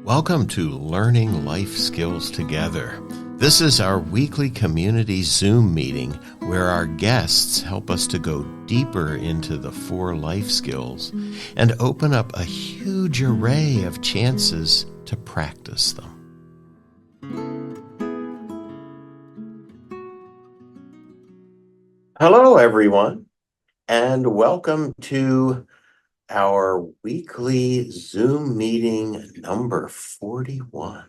Welcome to Learning Life Skills Together. This is our weekly community Zoom meeting where our guests help us to go deeper into the 4 life skills and open up a huge array of chances to practice them. Hello, everyone, and welcome to our weekly Zoom meeting number 41.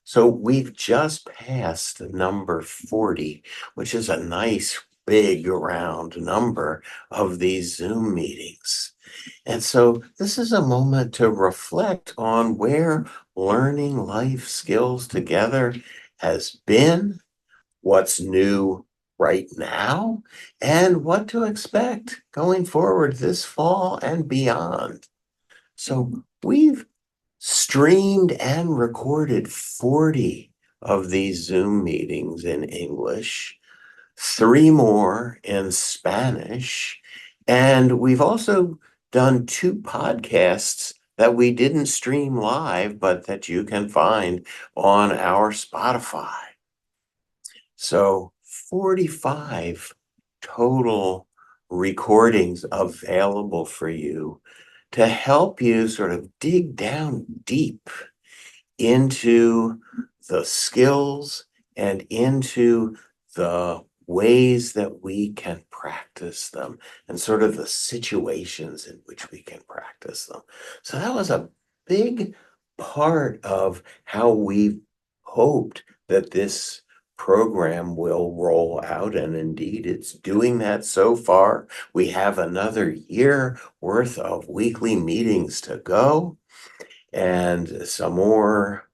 So we've just passed number 40, which is a nice big round number of these Zoom meetings. And so this is a moment to reflect on where learning life skills together has been, what's new right now, and what to expect going forward this fall and beyond. So we've streamed and recorded 40 of these Zoom meetings in English, 3 more in Spanish, and we've also done 2 podcasts that we didn't stream live, but that you can find on our Spotify. So 45 total recordings available for you to help you sort of dig down deep into the skills and into the ways that we can practice them and sort of the situations in which we can practice them. So that was a big part of how we hoped that this program will roll out, and indeed it's doing that so far. We have another year worth of weekly meetings to go and some more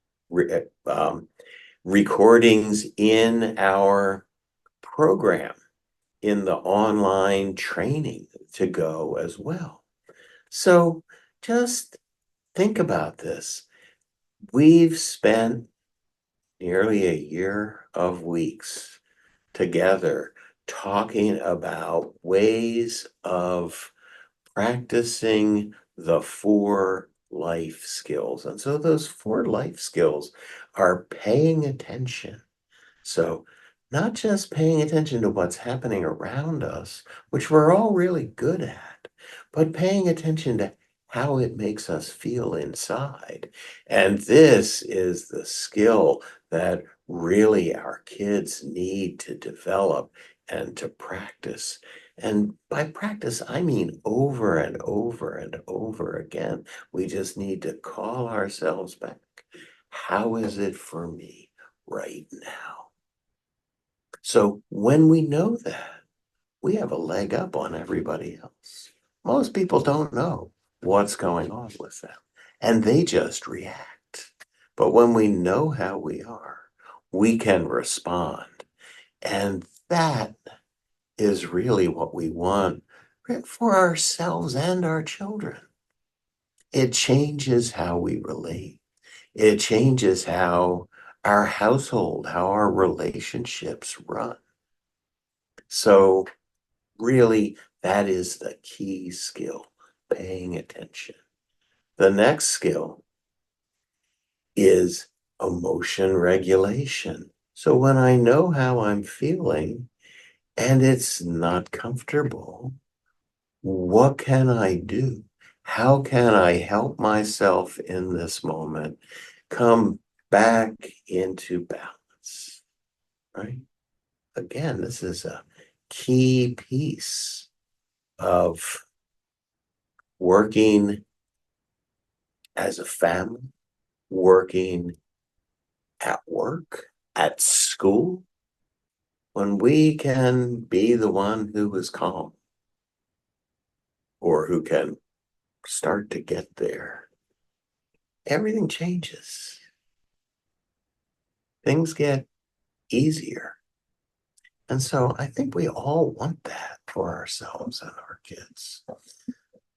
recordings in our program, in the online training to go as well. So just think about this. We've spent nearly a year of weeks together talking about ways of practicing the 4 life skills. And so those 4 life skills are paying attention. So not just paying attention to what's happening around us, which we're all really good at, but paying attention to how it makes us feel inside. And this is the skill that really our kids need to develop and to practice. And by practice, I mean over and over and over again. We just need to call ourselves back. How is it for me right now? So when we know that, we have a leg up on everybody else. Most people don't know what's going on with them, and they just react. But when we know how we are, we can respond. And that is really what we want for ourselves and our children. It changes how we relate. It changes how our household, how our relationships run. So really, that is the key skill, paying attention. The next skill is emotion regulation. So when I know how I'm feeling and it's not comfortable, what can I do? How can I help myself in this moment come back into balance, right? Again, this is a key piece of working as a family, working at work, at school, when we can be the one who is calm or who can start to get there, everything changes. Things get easier. And so I think we all want that for ourselves and our kids.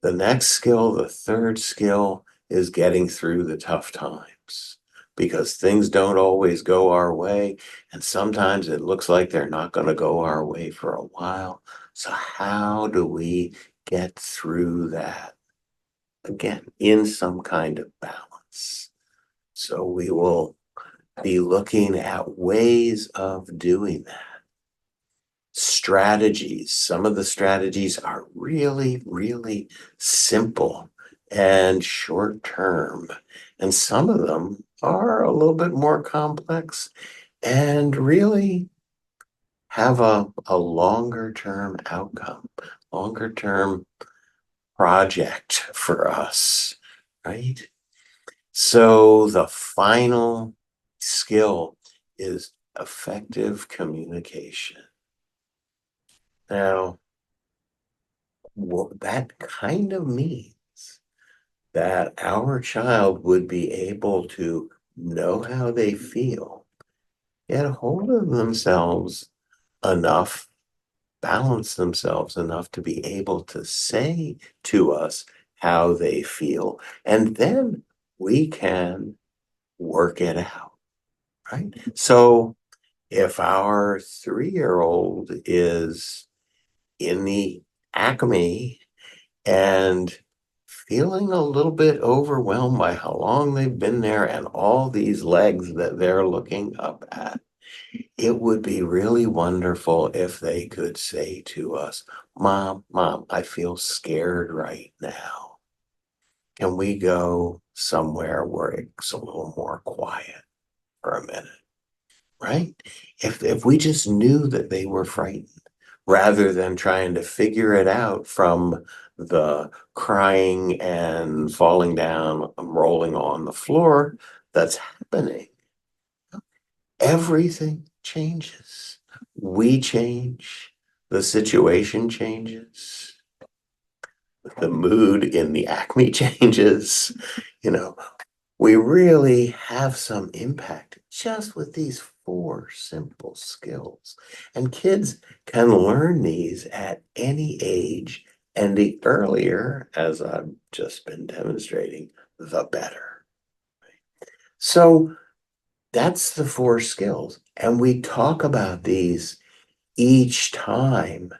The next skill, the third skill, is getting through the tough times, because things don't always go our way. And sometimes it looks like they're not going to go our way for a while. So how do we get through that? Again, in some kind of balance. So we will be looking at ways of doing that. Strategies. Some of the strategies are really, really simple and short term, and some of them are a little bit more complex and really have a longer term outcome, longer term project for us, right? So the final skill is effective communication. Now, what that kind of means that our child would be able to know how they feel, get a hold of themselves enough, balance themselves enough to be able to say to us how they feel, and then we can work it out, right? So if our 3-year-old is in the acme and feeling a little bit overwhelmed by how long they've been there and all these legs that they're looking up at, it would be really wonderful if they could say to us, Mom, I feel scared right now. Can we go somewhere where it's a little more quiet for a minute? Right? If we just knew that they were frightened, rather than trying to figure it out from the crying and falling down, rolling on the floor that's happening, everything changes. We change, the situation changes, the mood in the acme changes, you know, we really have some impact just with these 4 simple skills. And kids can learn these at any age, and the earlier, as I've just been demonstrating, the better. So that's the 4 skills. And we talk about these each time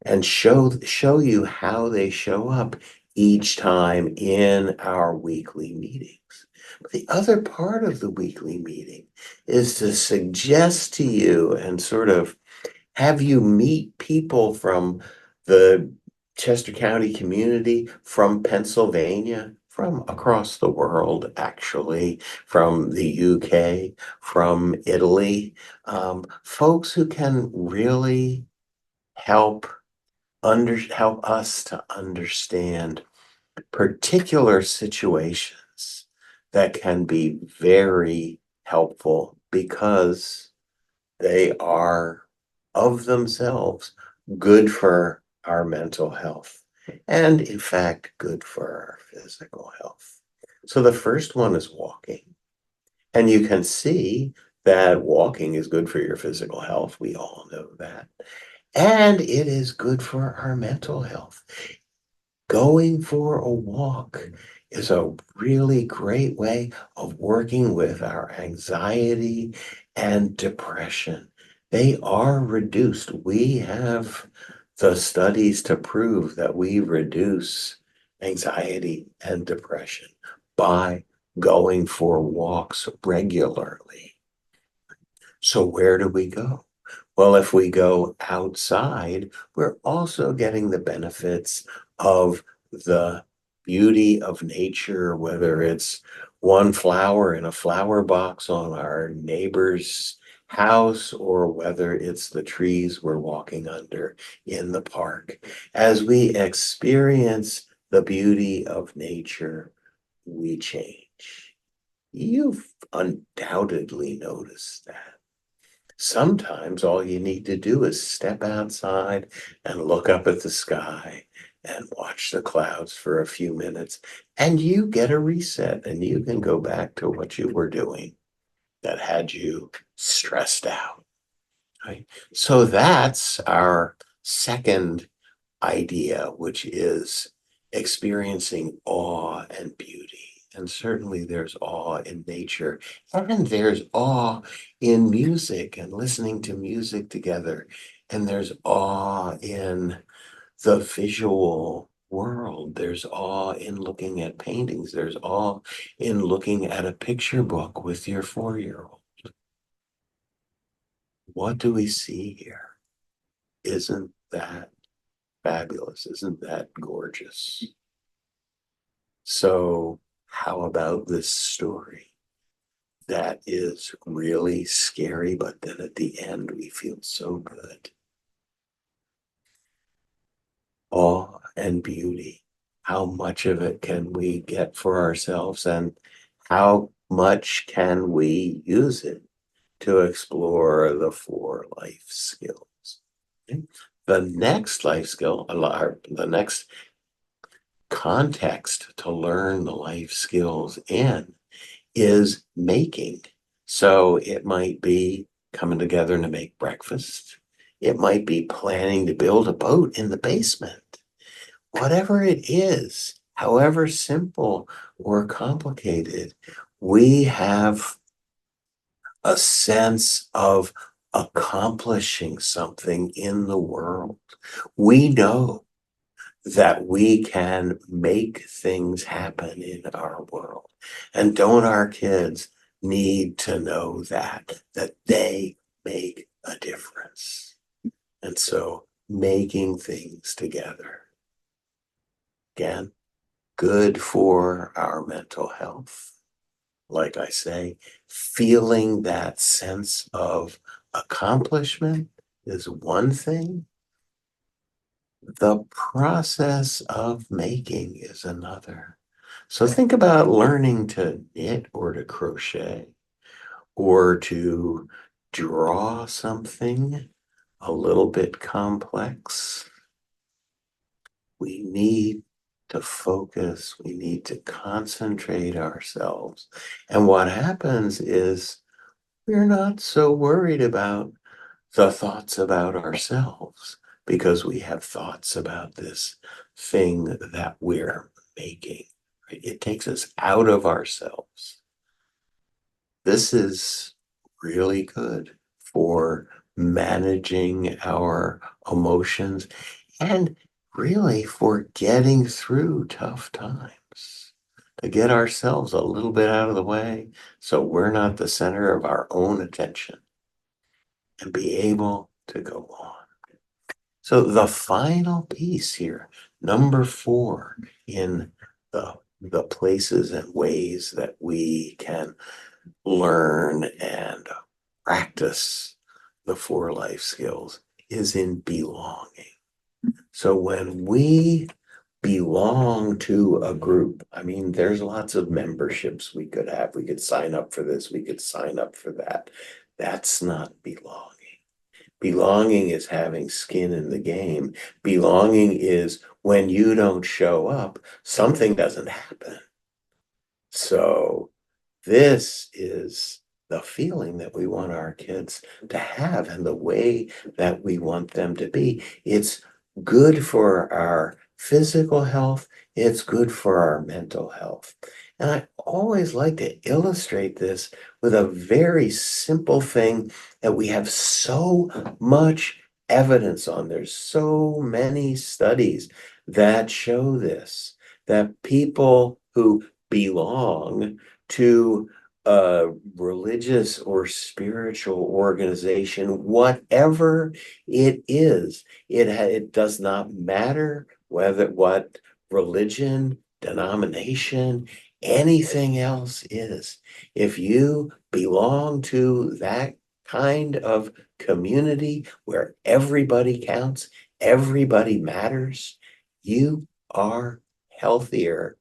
and show you how they show up each time in our weekly meetings. But the other part of the weekly meeting is to suggest to you and sort of have you meet people from the Chester County community, from Pennsylvania, from across the world, actually, from the UK, from Italy, folks who can really help help us to understand particular situations that can be very helpful because they are of themselves good for our mental health and in fact good for our physical health. So the first one is walking, and you can see that walking is good for your physical health. We all know that. And it is good for our mental health. Going for a walk is a really great way of working with our anxiety and depression. They are reduced. We have the studies to prove that we reduce anxiety and depression by going for walks regularly. So where do we go? Well, if we go outside, we're also getting the benefits of the beauty of nature, whether it's one flower in a flower box on our neighbor's house, or whether it's the trees we're walking under in the park. As we experience the beauty of nature, we change. You've undoubtedly noticed that. Sometimes all you need to do is step outside and look up at the sky and watch the clouds for a few minutes, and you get a reset and you can go back to what you were doing that had you stressed out, right? So that's our second idea, which is experiencing awe and beauty. And certainly there's awe in nature, and there's awe in music and listening to music together. And there's awe in the visual world There's awe in looking at paintings. There's awe in looking at a picture book with your 4-year-old. What do we see here? Isn't that fabulous? Isn't that gorgeous? So, how about this story that is really scary, but then at the end we feel so good? Awe and beauty. How much of it can we get for ourselves, and how much can we use it to explore the 4 life skills? Okay. The next life skill, or the next context to learn the life skills in, is making. So it might be coming together to make breakfast. It might be planning to build a boat in the basement. Whatever it is, however simple or complicated, we have a sense of accomplishing something in the world. We know that we can make things happen in our world. And don't our kids need to know that they make a difference? And so making things together, again, good for our mental health. Like I say, feeling that sense of accomplishment is one thing. The process of making is another. So think about learning to knit or to crochet or to draw something a little bit complex. We need to focus, we need to concentrate ourselves. And what happens is we're not so worried about the thoughts about ourselves because we have thoughts about this thing that we're making. Right? It takes us out of ourselves. This is really good for managing our emotions and really for getting through tough times, to get ourselves a little bit out of the way so we're not the center of our own attention and be able to go on. So the final piece here, number 4 in the places and ways that we can learn and practice the 4 life skills, is in belonging. So when we belong to a group, I mean, there's lots of memberships we could have. We could sign up for this, we could sign up for that. That's not belonging. Belonging is having skin in the game. Belonging is when you don't show up, something doesn't happen. So this is the feeling that we want our kids to have and the way that we want them to be. It's good for our physical health. It's good for our mental health. And I always like to illustrate this with a very simple thing that we have so much evidence on. There's so many studies that show this, that people who belong to a religious or spiritual organization, whatever it is, it does not matter what religion, denomination, anything else is. If you belong to that kind of community where everybody counts, everybody matters, you are healthier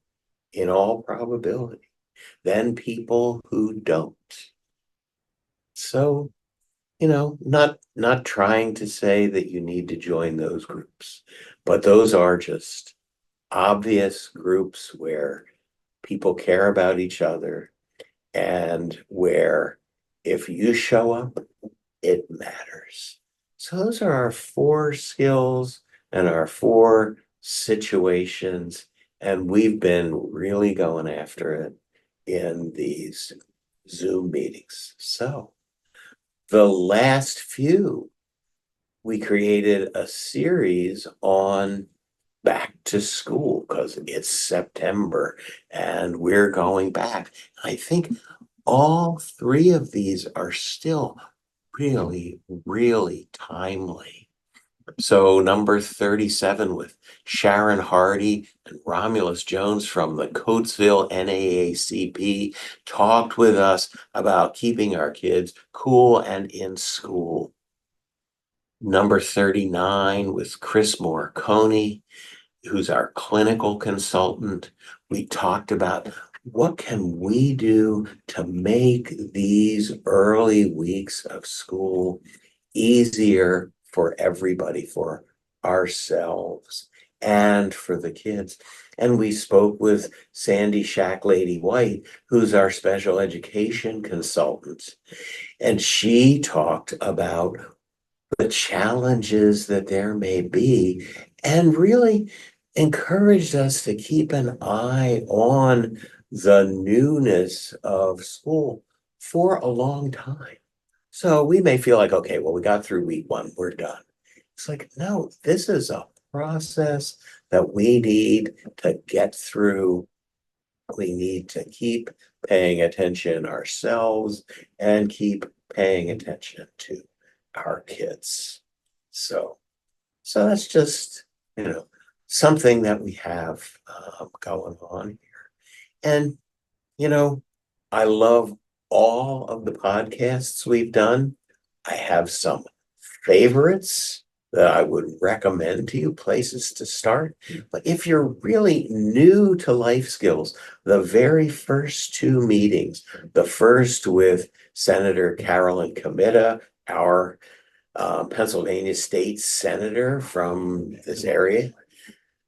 in all probability than people who don't. So, not trying to say that you need to join those groups, but those are just obvious groups where people care about each other and where if you show up, it matters. So those are our 4 skills and our 4 situations, and we've been really going after it in these Zoom meetings. So the last few, we created a series on back to school because it's September and we're going back. I think all three of these are still really, really timely. So number 37 with Sharon Hardy and Romulus Jones from the Coatesville NAACP talked with us about keeping our kids cool and in school. Number 39 with Chris Morcone, who's our clinical consultant. We talked about what can we do to make these early weeks of school easier for everybody, for ourselves and for the kids. And we spoke with Sandy Shack Lady White, who's our special education consultant. And she talked about the challenges that there may be and really encouraged us to keep an eye on the newness of school for a long time. So we may feel like, okay, well, we got through week one, we're done. It's like, no, this is a process that we need to get through. We need to keep paying attention ourselves and keep paying attention to our kids. So, so that's just, something that we have going on here. And, you know, I love all of the podcasts we've done. I have some favorites that I would recommend to you, places to start. But if you're really new to life skills, the very first two meetings, the first with Senator Carolyn Comita, our Pennsylvania state senator from this area,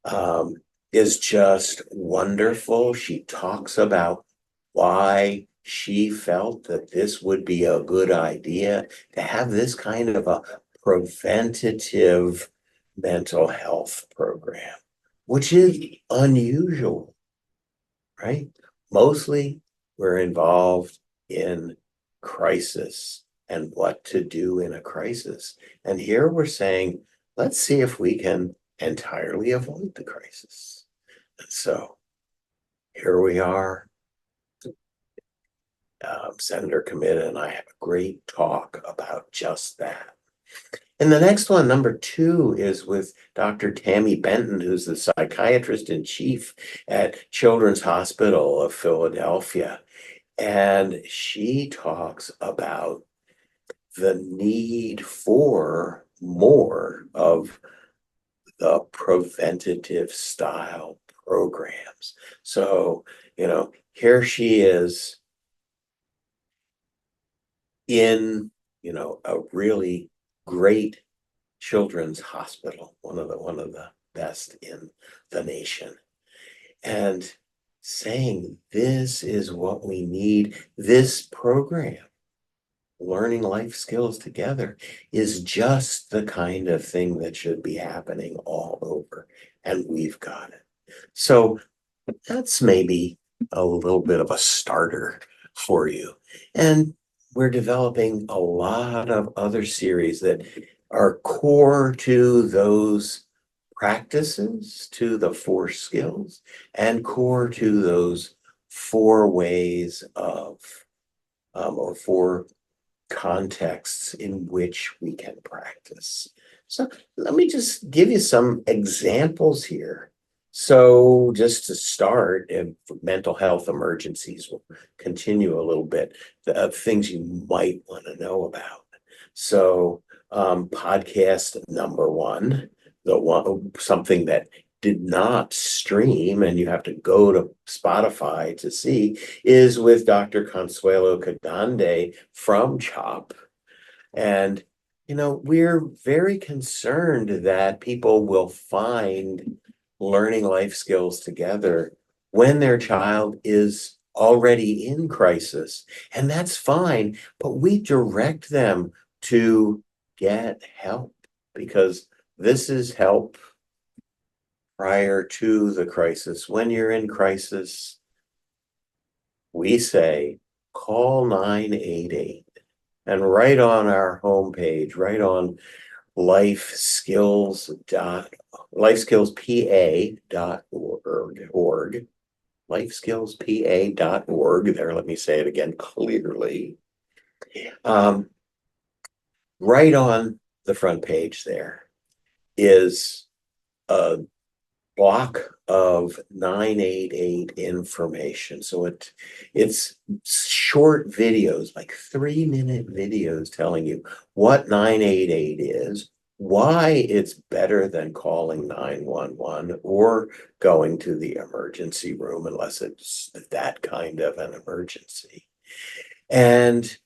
um, is just wonderful. She talks about why she felt that this would be a good idea to have this kind of a preventative mental health program, which is unusual, right? Mostly we're involved in crisis and what to do in a crisis. And here we're saying, let's see if we can entirely avoid the crisis. And so here we are. Senator Comita and I have a great talk about just that. And the next one, number 2, is with Dr. Tammy Benton, who's the psychiatrist in chief at Children's Hospital of Philadelphia. And she talks about the need for more of the preventative style programs. So, here she is in, a really great children's hospital, one of the best in the nation, and saying this is what we need. This program, learning life skills together, is just the kind of thing that should be happening all over, and we've got it. So that's maybe a little bit of a starter for you. And we're developing a lot of other series that are core to those practices, to the 4 skills, and core to those 4 ways of, or 4 contexts in which we can practice. So let me just give you some examples here. So just to start, mental health emergencies, will continue a little bit of things you might want to know about. So podcast number 1, the one, something that did not stream and you have to go to Spotify to see, is with Dr. Consuelo Cadande from CHOP. And, we're very concerned that people will find learning life skills together when their child is already in crisis. And that's fine, but we direct them to get help because this is help prior to the crisis. When you're in crisis, we say, call 988. And right on our homepage, right on lifeskillspa.org, lifeskillspa.org. There, let me say it again clearly. Right on the front page there is a block of 988 information. So it's short videos, like 3-minute videos telling you what 988 is, why it's better than calling 911 or going to the emergency room unless it's that kind of an emergency. And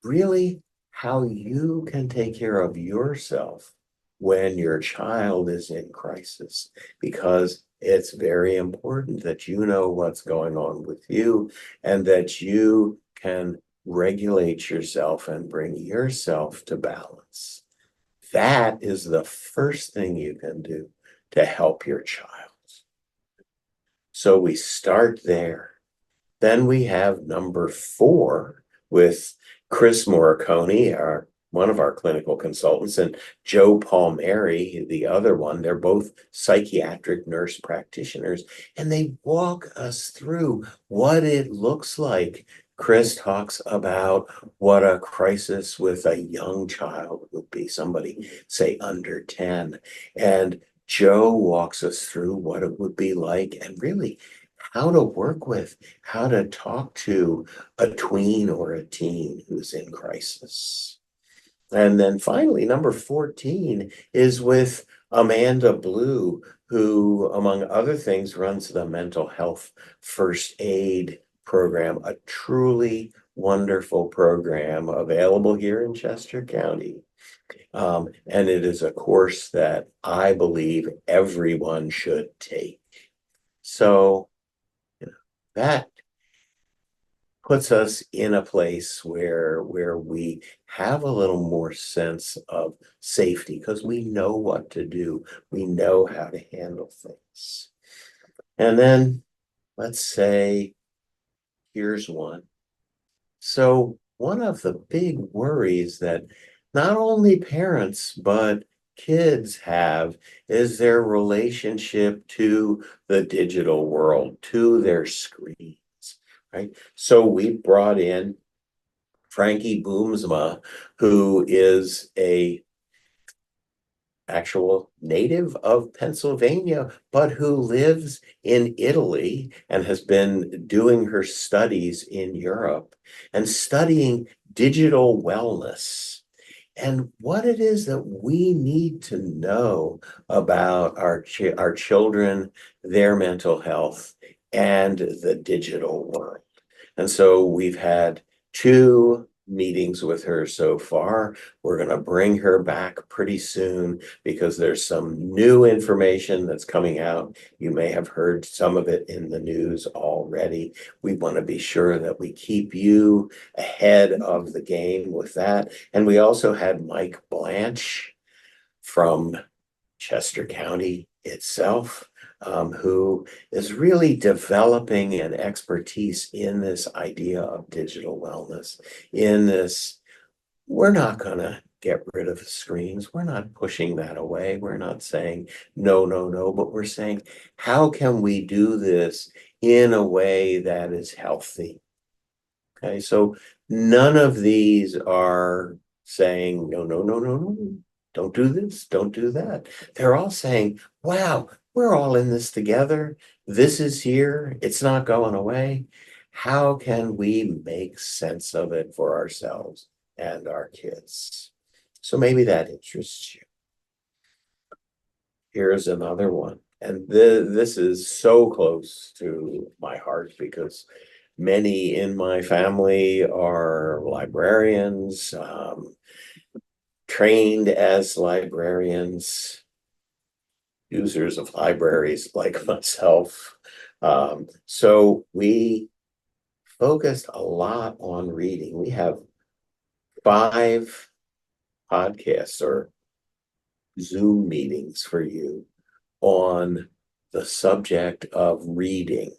really how you can take care of yourself when your child is in crisis, because it's very important that you know what's going on with you and that you can regulate yourself and bring yourself to balance. That is the first thing you can do to help your child. So we start there. Then we have number 4 with Chris Morricone, one of our clinical consultants, and Joe Palmieri, the other one. They're both psychiatric nurse practitioners, and they walk us through what it looks like. Chris talks about what a crisis with a young child would be, somebody, say, under 10. And Joe walks us through what it would be like and really how to work with, how to talk to a tween or a teen who's in crisis. And then finally, number 14 is with Amanda Blue, who, among other things, runs the mental health first aid program, a truly wonderful program available here in Chester County. And it is a course that I believe everyone should take. So that puts us in a place where we have a little more sense of safety because we know what to do. We know how to handle things. And then let's say, here's one. So one of the big worries that not only parents, but kids have is their relationship to the digital world, to their screens. Right? So we brought in Frankie Boomsma, who is a actual native of Pennsylvania, but who lives in Italy and has been doing her studies in Europe and studying digital wellness and what it is that we need to know about our children, their mental health, and the digital world. And so we've had 2 meetings with her so far. We're going to bring her back pretty soon because there's some new information that's coming out. You may have heard some of it in the news already. We want to be sure that we keep you ahead of the game with that. And we also had Mike Blanche from Chester County itself, who is really developing an expertise in this idea of digital wellness, in this, we're not going to get rid of screens. We're not pushing that away. We're not saying no, no, no, but we're saying, how can we do this in a way that is healthy? Okay, so none of these are saying, no, no, no, no, no, don't do this, don't do that. They're all saying, wow, we're all in this together. This is here. It's not going away. How can we make sense of it for ourselves and our kids? So maybe that interests you. Here's another one. And this is so close to my heart because many in my family are librarians, trained as librarians, users of libraries like myself. So we focused a lot on reading. We have 5 podcasts or Zoom meetings for you on the subject of reading.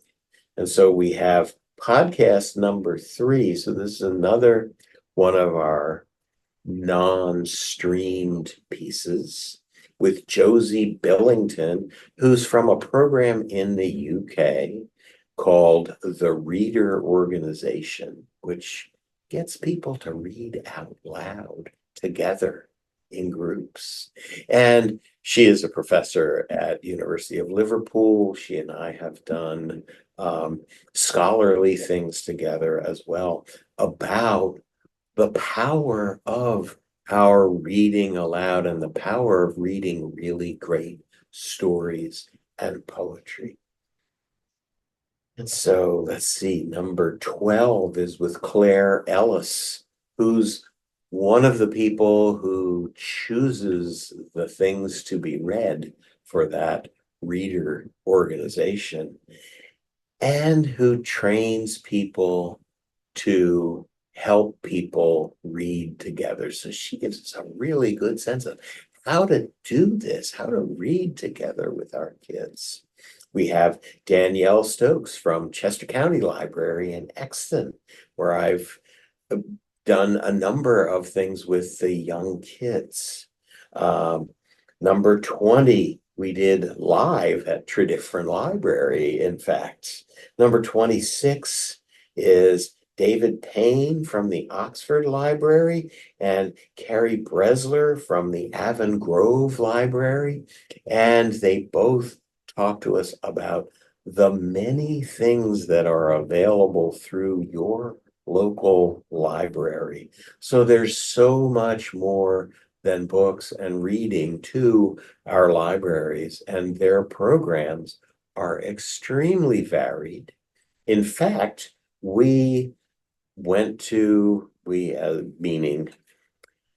And so we have podcast number 3. So this is another one of our non-streamed pieces with Josie Billington, who's from a program in the UK called the Reader Organization, which gets people to read out loud together in groups. And she is a professor at University of Liverpool. She and I have done scholarly things together as well about the power of our reading aloud and the power of reading really great stories and poetry. And so let's see, number 12 is with Claire Ellis, who's one of the people who chooses the things to be read for that reader organization and who trains people to help people read together. So she gives us a really good sense of how to do this, how to read together with our kids. We have Danielle Stokes from Chester County Library in Exton, where I've done a number of things with the young kids. Number 20, we did live at Tredyffrin Library, in fact. Number 26 is David Payne from the Oxford Library and Carrie Bresler from the Avon Grove Library. And they both talk to us about the many things that are available through your local library. So there's so much more than books and reading to our libraries, and their programs are extremely varied. In fact, we meaning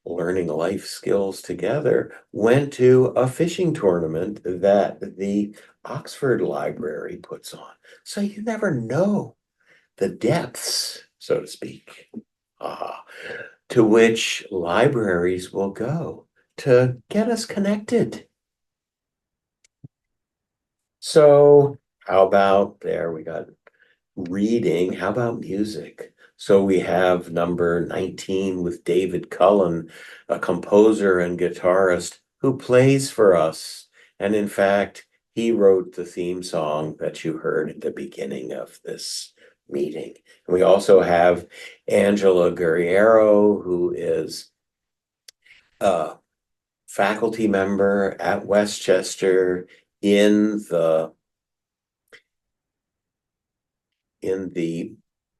learning life skills together, went to a fishing tournament that the Oxford Library puts on. So you never know the depths, so to speak, to which libraries will go to get us connected. So how about there we got reading? How about music? So we have number 19 with David Cullen, a composer and guitarist who plays for us. And in fact, he wrote the theme song that you heard at the beginning of this meeting. And we also have Angela Guerriero, who is a faculty member at Westchester in the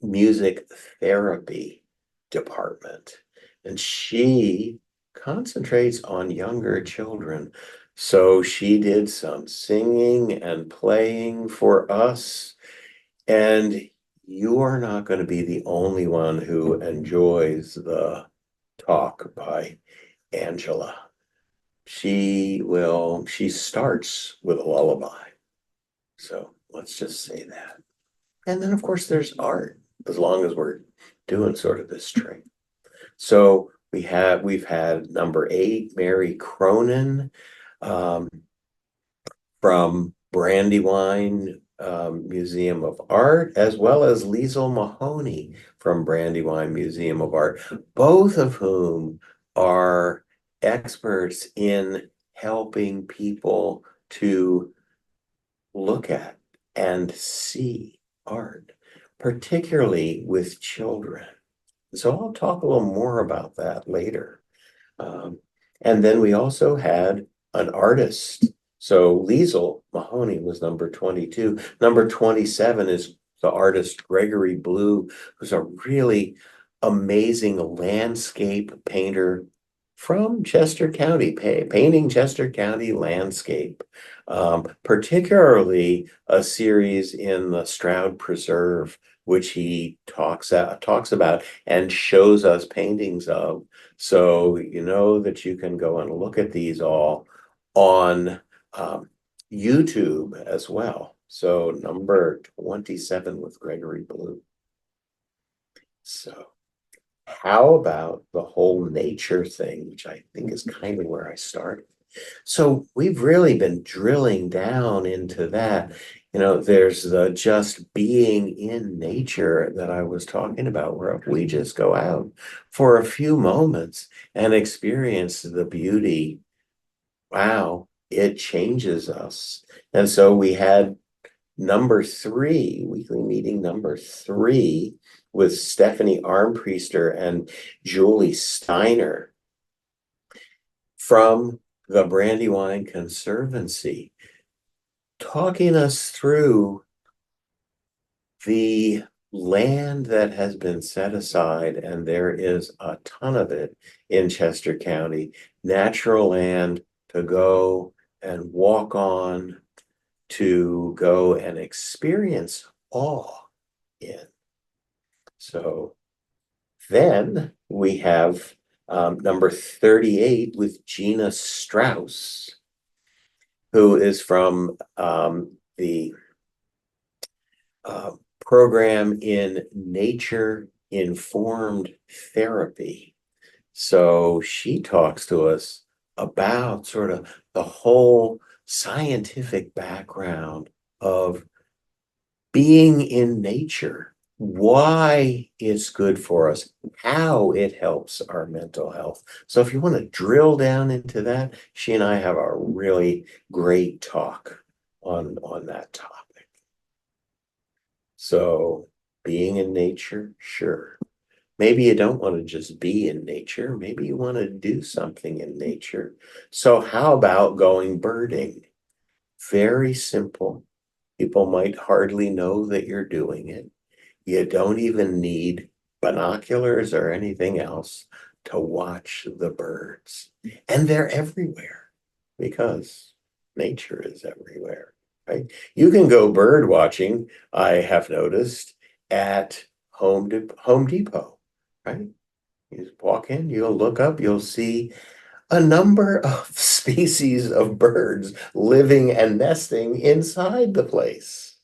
music therapy department. And she concentrates on younger children. So she did some singing and playing for us. And you are not going to be the only one who enjoys the talk by Angela. She starts with a lullaby. So let's just say that. And then, of course, there's art, as long as we're doing sort of this string. So we've had number 8, Mary Cronin from Brandywine Museum of Art, as well as Liesl Mahoney from Brandywine Museum of Art, both of whom are experts in helping people to look at and see art, particularly with children. So I'll talk a little more about that later. And then we also had an artist. So Liesl Mahoney was number 22. Number 27 is the artist Gregory Blue, who's a really amazing landscape painter from Chester County, painting Chester County landscape, particularly a series in the Stroud Preserve, which he talks about and shows us paintings of. So you know that you can go and look at these all on YouTube as well. So number 27 with Gregory Blue. So how about the whole nature thing, which I think is kind of where I started. So we've really been drilling down into that. There's the just being in nature that I was talking about, where if we just go out for a few moments and experience the beauty, wow, it changes us. And so we had weekly meeting number 3 with Stephanie Armpriester and Julie Steiner from the Brandywine Conservancy, talking us through the land that has been set aside, and there is a ton of it in Chester County, natural land to go and walk on, to go and experience awe in. So then we have number 38 with Gina Strauss, who is from the program in nature informed therapy. So she talks to us about sort of the whole scientific background of being in nature, why it's good for us, how it helps our mental health. So if you want to drill down into that, she and I have a really great talk on that topic. So being in nature, sure. Maybe you don't want to just be in nature. Maybe you want to do something in nature. So how about going birding? Very simple. People might hardly know that you're doing it. You don't even need binoculars or anything else to watch the birds. And they're everywhere because nature is everywhere, right? You can go bird watching, I have noticed, at Home Depot, right? You just walk in, you'll look up, you'll see a number of species of birds living and nesting inside the place.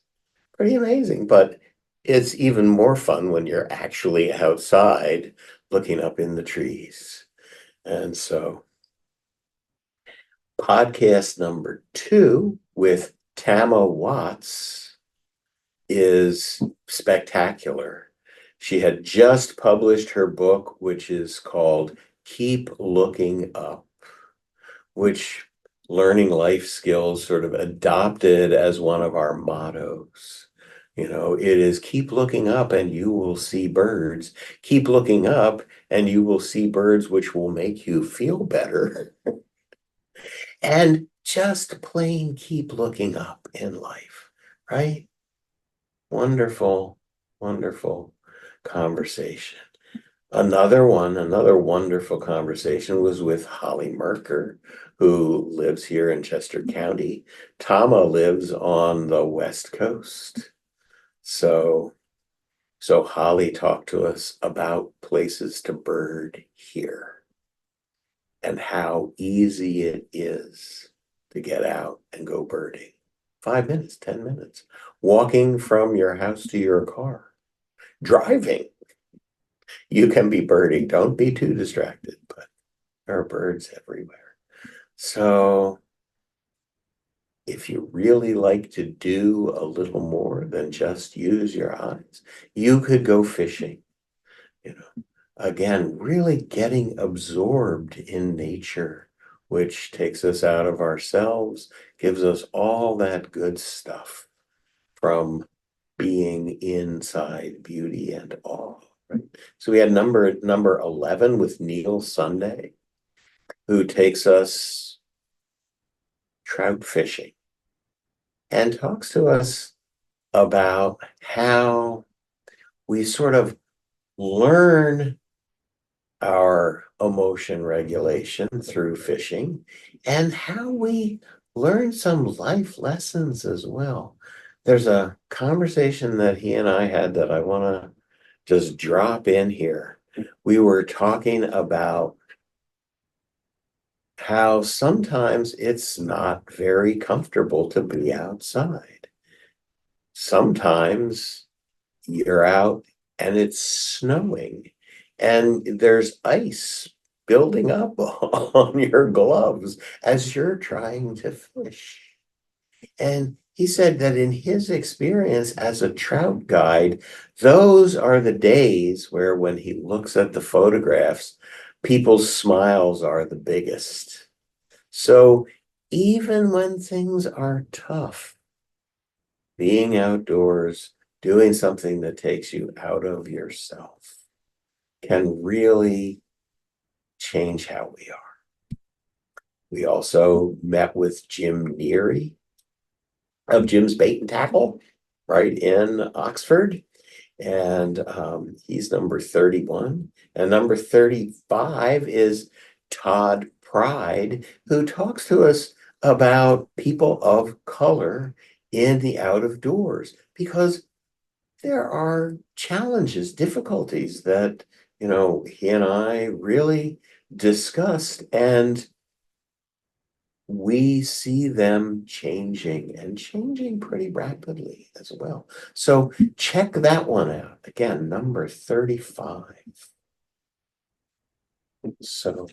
Pretty amazing, but it's even more fun when you're actually outside looking up in the trees. And so, podcast number 2 with Tama Watts is spectacular. She had just published her book, which is called Keep Looking Up, which learning life skills sort of adopted as one of our mottos. It is keep looking up and you will see birds. Keep looking up and you will see birds which will make you feel better. And just plain keep looking up in life, right? Wonderful, wonderful conversation. Another wonderful conversation was with Holly Merker, who lives here in Chester County. Tama lives on the West Coast. So Holly talked to us about places to bird here and how easy it is to get out and go birding. 5 minutes, 10 minutes, walking from your house to your car, driving. You can be birding. Don't be too distracted, but there are birds everywhere. So if you really like to do a little more than just use your eyes, you could go fishing. Again, really getting absorbed in nature, which takes us out of ourselves, gives us all that good stuff from being inside beauty and awe. Right? So we had number 11 with Neil Sunday, who takes us trout fishing and talks to us about how we sort of learn our emotion regulation through fishing and how we learn some life lessons as well. There's a conversation that he and I had that I want to just drop in here. We were talking about how sometimes it's not very comfortable to be outside. Sometimes you're out and it's snowing and there's ice building up on your gloves as you're trying to fish. And he said that in his experience as a trout guide, those are the days where when he looks at the photographs, people's smiles are the biggest. So even when things are tough, being outdoors, doing something that takes you out of yourself can really change how we are. We also met with Jim Neary of Jim's Bait and Tackle right in Oxford. And he's number 31. And number 35 is Todd Pride, who talks to us about people of color in the out of doors, because there are challenges, difficulties that, he and I really discussed, and we see them changing and changing pretty rapidly as well. So check that one out. Again, number 35. So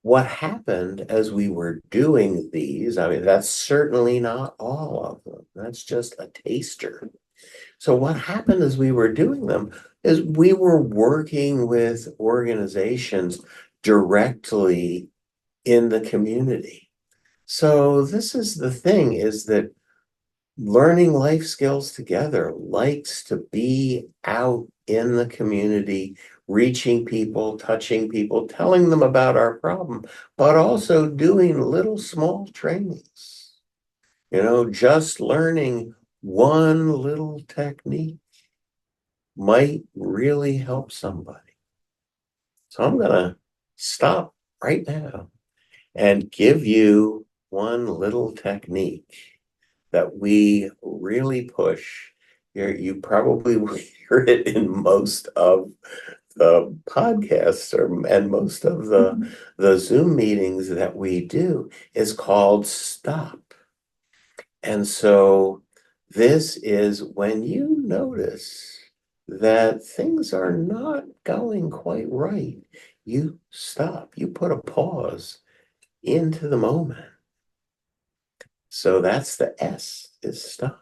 what happened as we were doing these, I mean, that's certainly not all of them. That's just a taster. So what happened as we were doing them is we were working with organizations directly in the community. So this is the thing, is that learning life skills together likes to be out in the community, reaching people, touching people, telling them about our problem, but also doing little small trainings. Just learning one little technique might really help somebody. So I'm going to stop right now and give you one little technique that we really push. You probably will hear it in most of the podcasts and most of the Zoom meetings that we do, is called stop. And so this is when you notice that things are not going quite right, you stop, you put a pause into the moment. So that's the S, is stop.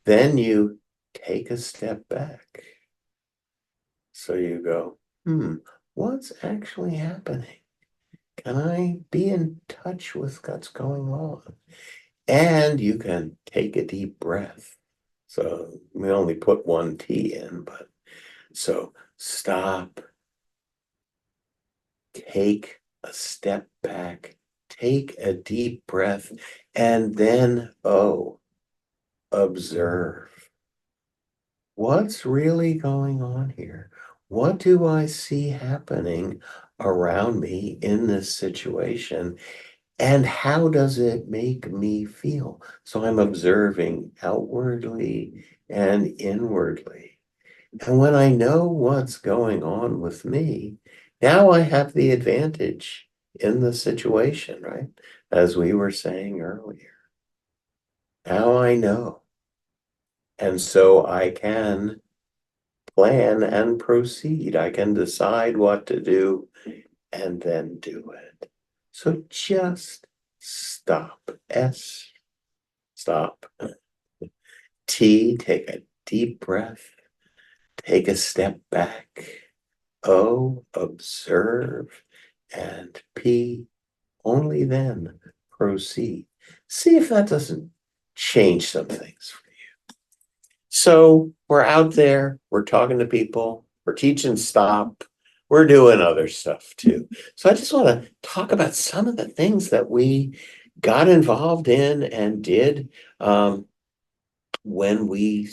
Then you take a step back. So you go, what's actually happening? Can I be in touch with what's going on? And you can take a deep breath. So we only put one T in, but so stop, take a step back, take a deep breath, and then, observe. What's really going on here? What do I see happening around me in this situation? And how does it make me feel? So I'm observing outwardly and inwardly. And when I know what's going on with me, now I have the advantage in the situation, right? As we were saying earlier. Now I know. And so I can plan and proceed. I can decide what to do and then do it. So just stop. S, stop. T, take a deep breath. Take a step back. O, observe. And P, only then proceed. See if that doesn't change some things. So we're out there, we're talking to people, we're teaching stop, we're doing other stuff too. So I just want to talk about some of the things that we got involved in and did when we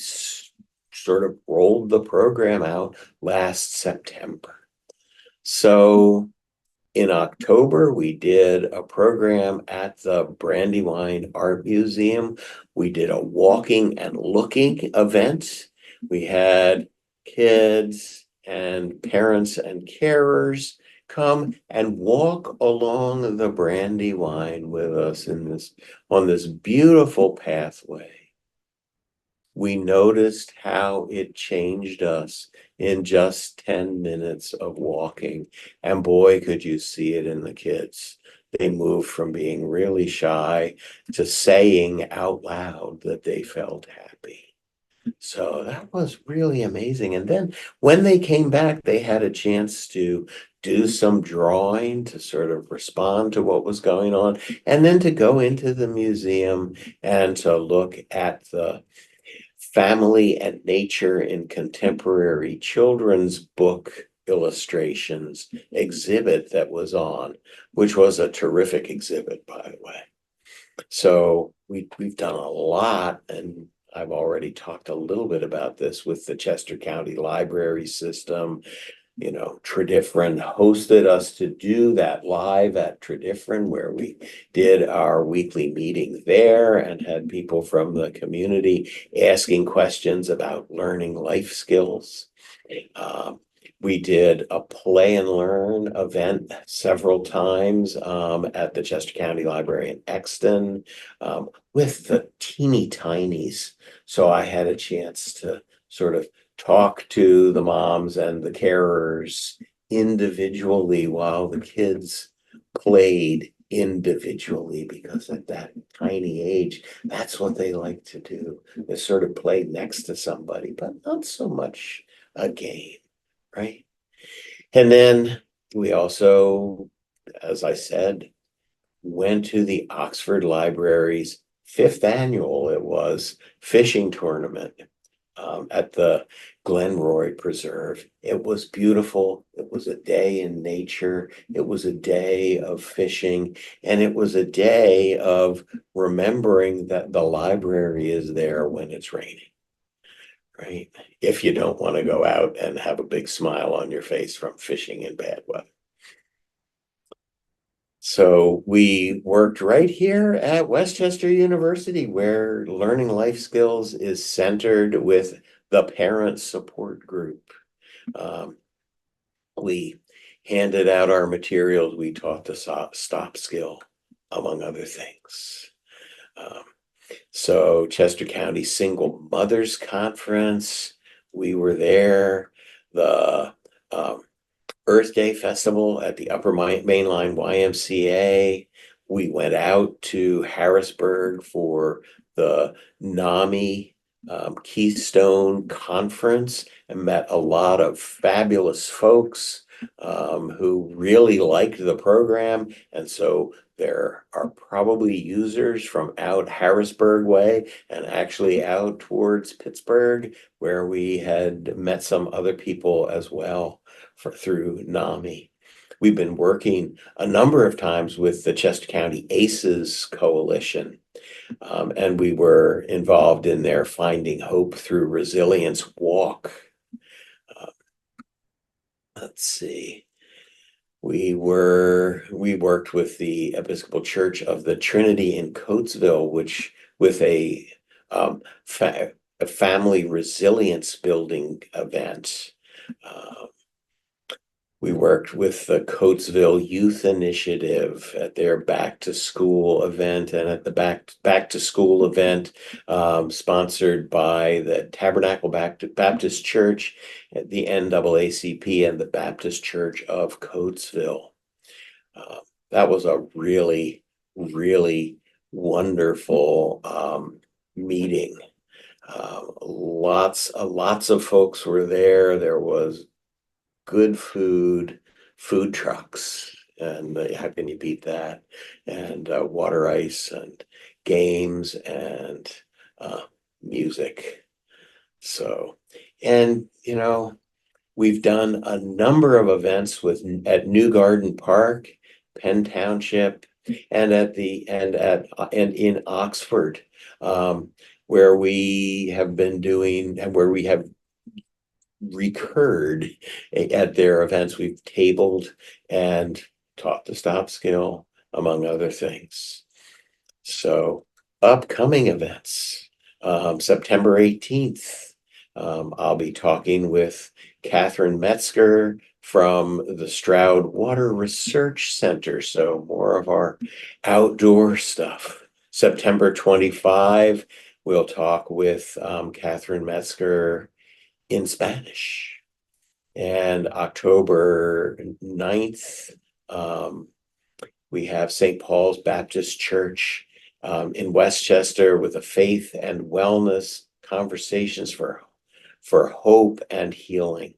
sort of rolled the program out last September. So in October, we did a program at the Brandywine Art Museum. We did a walking and looking event. We had kids and parents and carers come and walk along the Brandywine with us on this beautiful pathway. We noticed how it changed us in just 10 minutes of walking. And boy, could you see it in the kids. they moved from being really shy to saying out loud that they felt happy. So that was really amazing. And then when they came back, they had a chance to do some drawing to sort of respond to what was going on, and then to go into the museum and to look at the family and nature in contemporary children's book illustrations exhibit that was on, which was a terrific exhibit, by the way. So we've done a lot, and I've already talked a little bit about this with the Chester County Library System. You know, Tredyffrin hosted us to do that live at Tredyffrin, where we did our weekly meeting there and had people from the community asking questions about learning life skills. We did a play and learn event several times at the Chester County Library in Exton with the teeny tinies. So I had a chance to sort of talk to the moms and the carers individually while the kids played individually, because at that tiny age, that's what they like to do, is sort of play next to somebody, but not so much a game, right? And then we also, as I said, went to the Oxford Library's fifth annual, it was, fishing tournament at the Glenroy Preserve. It was beautiful. It was a day in nature. It was a day of fishing, and it was a day of remembering that the library is there when it's raining, right? If you don't want to go out and have a big smile on your face from fishing in bad weather. So we worked right here at Westchester University, where learning life skills is centered with the parent support group. We handed out our materials. We taught the stop skill, among other things. Um, so Chester County Single Mothers Conference, we were there. The Earth Day Festival at the Upper Mainline YMCA. We went out to Harrisburg for the NAMI Keystone Conference and met a lot of fabulous folks who really liked the program. And so there are probably users from out Harrisburg way and actually out towards Pittsburgh, where we had met some other people as well through NAMI. We've been working a number of times with the Chester County ACEs Coalition, and we were involved in their Finding Hope Through Resilience walk. Let's see. We worked with the Episcopal Church of the Trinity in Coatesville, which with a family resilience building event. We worked with the Coatesville Youth Initiative at their back to school event, and at the back to school event sponsored by the Tabernacle Baptist Church, at the NAACP, and the Baptist Church of Coatesville. That was a really, really wonderful meeting. Lots of folks were there. There was good food trucks, and how can you beat that? And water ice and games and music. So, and you know, we've done a number of events at New Garden Park, Penn Township, and in Oxford, where we have been doing, and where we have recurred at their events. We've tabled and taught the stop skill, among other things. So upcoming events, September 18th, I'll be talking with Catherine Metzger from the Stroud Water Research Center. So more of our outdoor stuff. September 25, we'll talk with Catherine Metzger in Spanish. And October 9th, We have St. Paul's Baptist Church in Westchester with a faith and wellness conversations for hope and healing.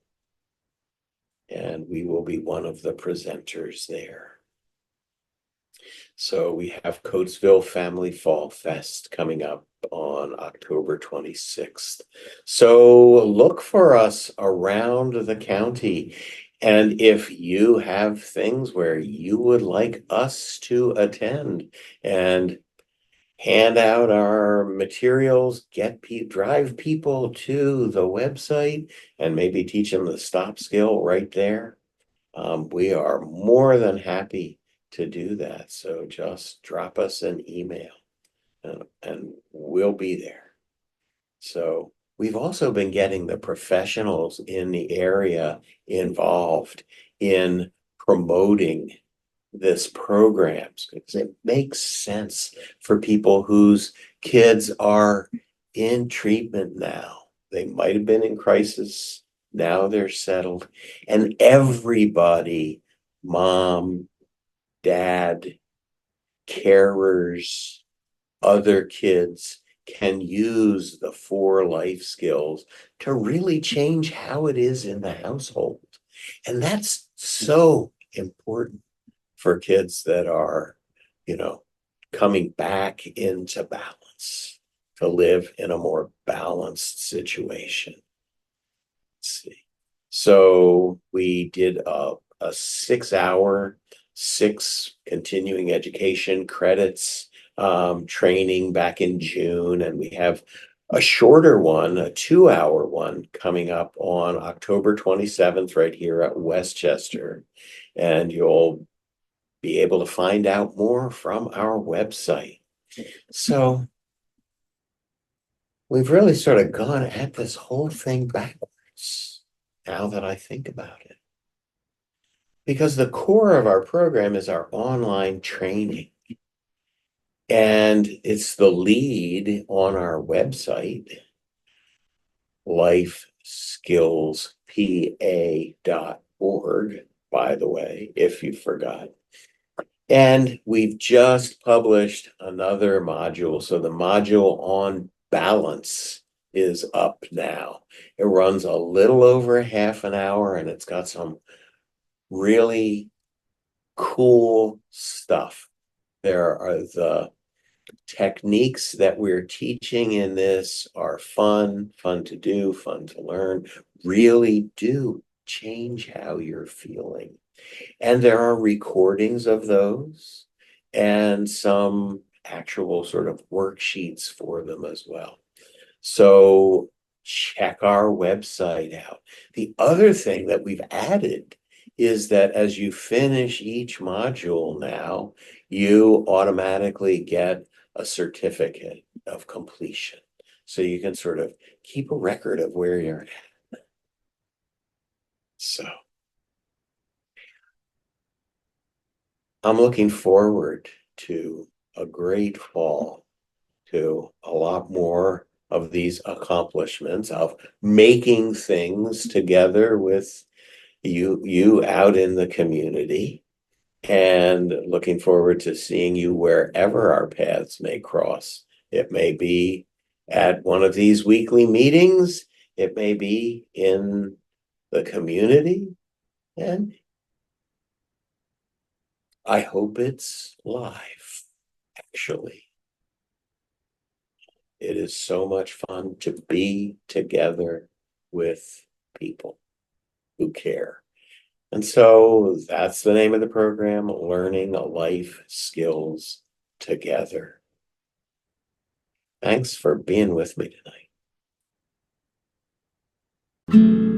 And we will be one of the presenters there. So we have Coatesville Family Fall Fest coming up on October 26th. So look for us around the county. And if you have things where you would like us to attend and hand out our materials, drive people to the website and maybe teach them the stop skill right there, we are more than happy to do that. So just drop us an email and we'll be there. So we've also been getting the professionals in the area involved in promoting this program because it makes sense for people whose kids are in treatment now. They might have been in crisis, now they're settled, and everybody, mom, dad, carers, other kids, can use the 4 life skills to really change how it is in the household. And that's so important for kids that are, coming back into balance, to live in a more balanced situation. Let's see. So we did a 6-hour, 6 continuing education credits training back in June, and we have a shorter one, a 2-hour one coming up on October 27th right here at Westchester. And you'll be able to find out more from our website. So we've really sort of gone at this whole thing backwards now that I think about it. Because the core of our program is our online training. And it's the lead on our website, lifeskillspa.org, by the way, if you forgot. And we've just published another module. So the module on balance is up now. It runs a little over half an hour and it's got some really cool stuff. There are the techniques that we're teaching in this are fun to do, fun to learn, really do change how you're feeling. And there are recordings of those and some actual sort of worksheets for them as well. So check our website out. The other thing that we've added is that as you finish each module now, you automatically get a certificate of completion. So you can sort of keep a record of where you're at. So I'm looking forward to a great fall, to a lot more of these accomplishments of making things together with you out in the community, and looking forward to seeing you wherever our paths may cross. It may be at one of these weekly meetings, it may be in the community, and I hope it's live, actually. It is so much fun to be together with people who care. And so that's the name of the program, Learning Life Skills Together. Thanks for being with me tonight.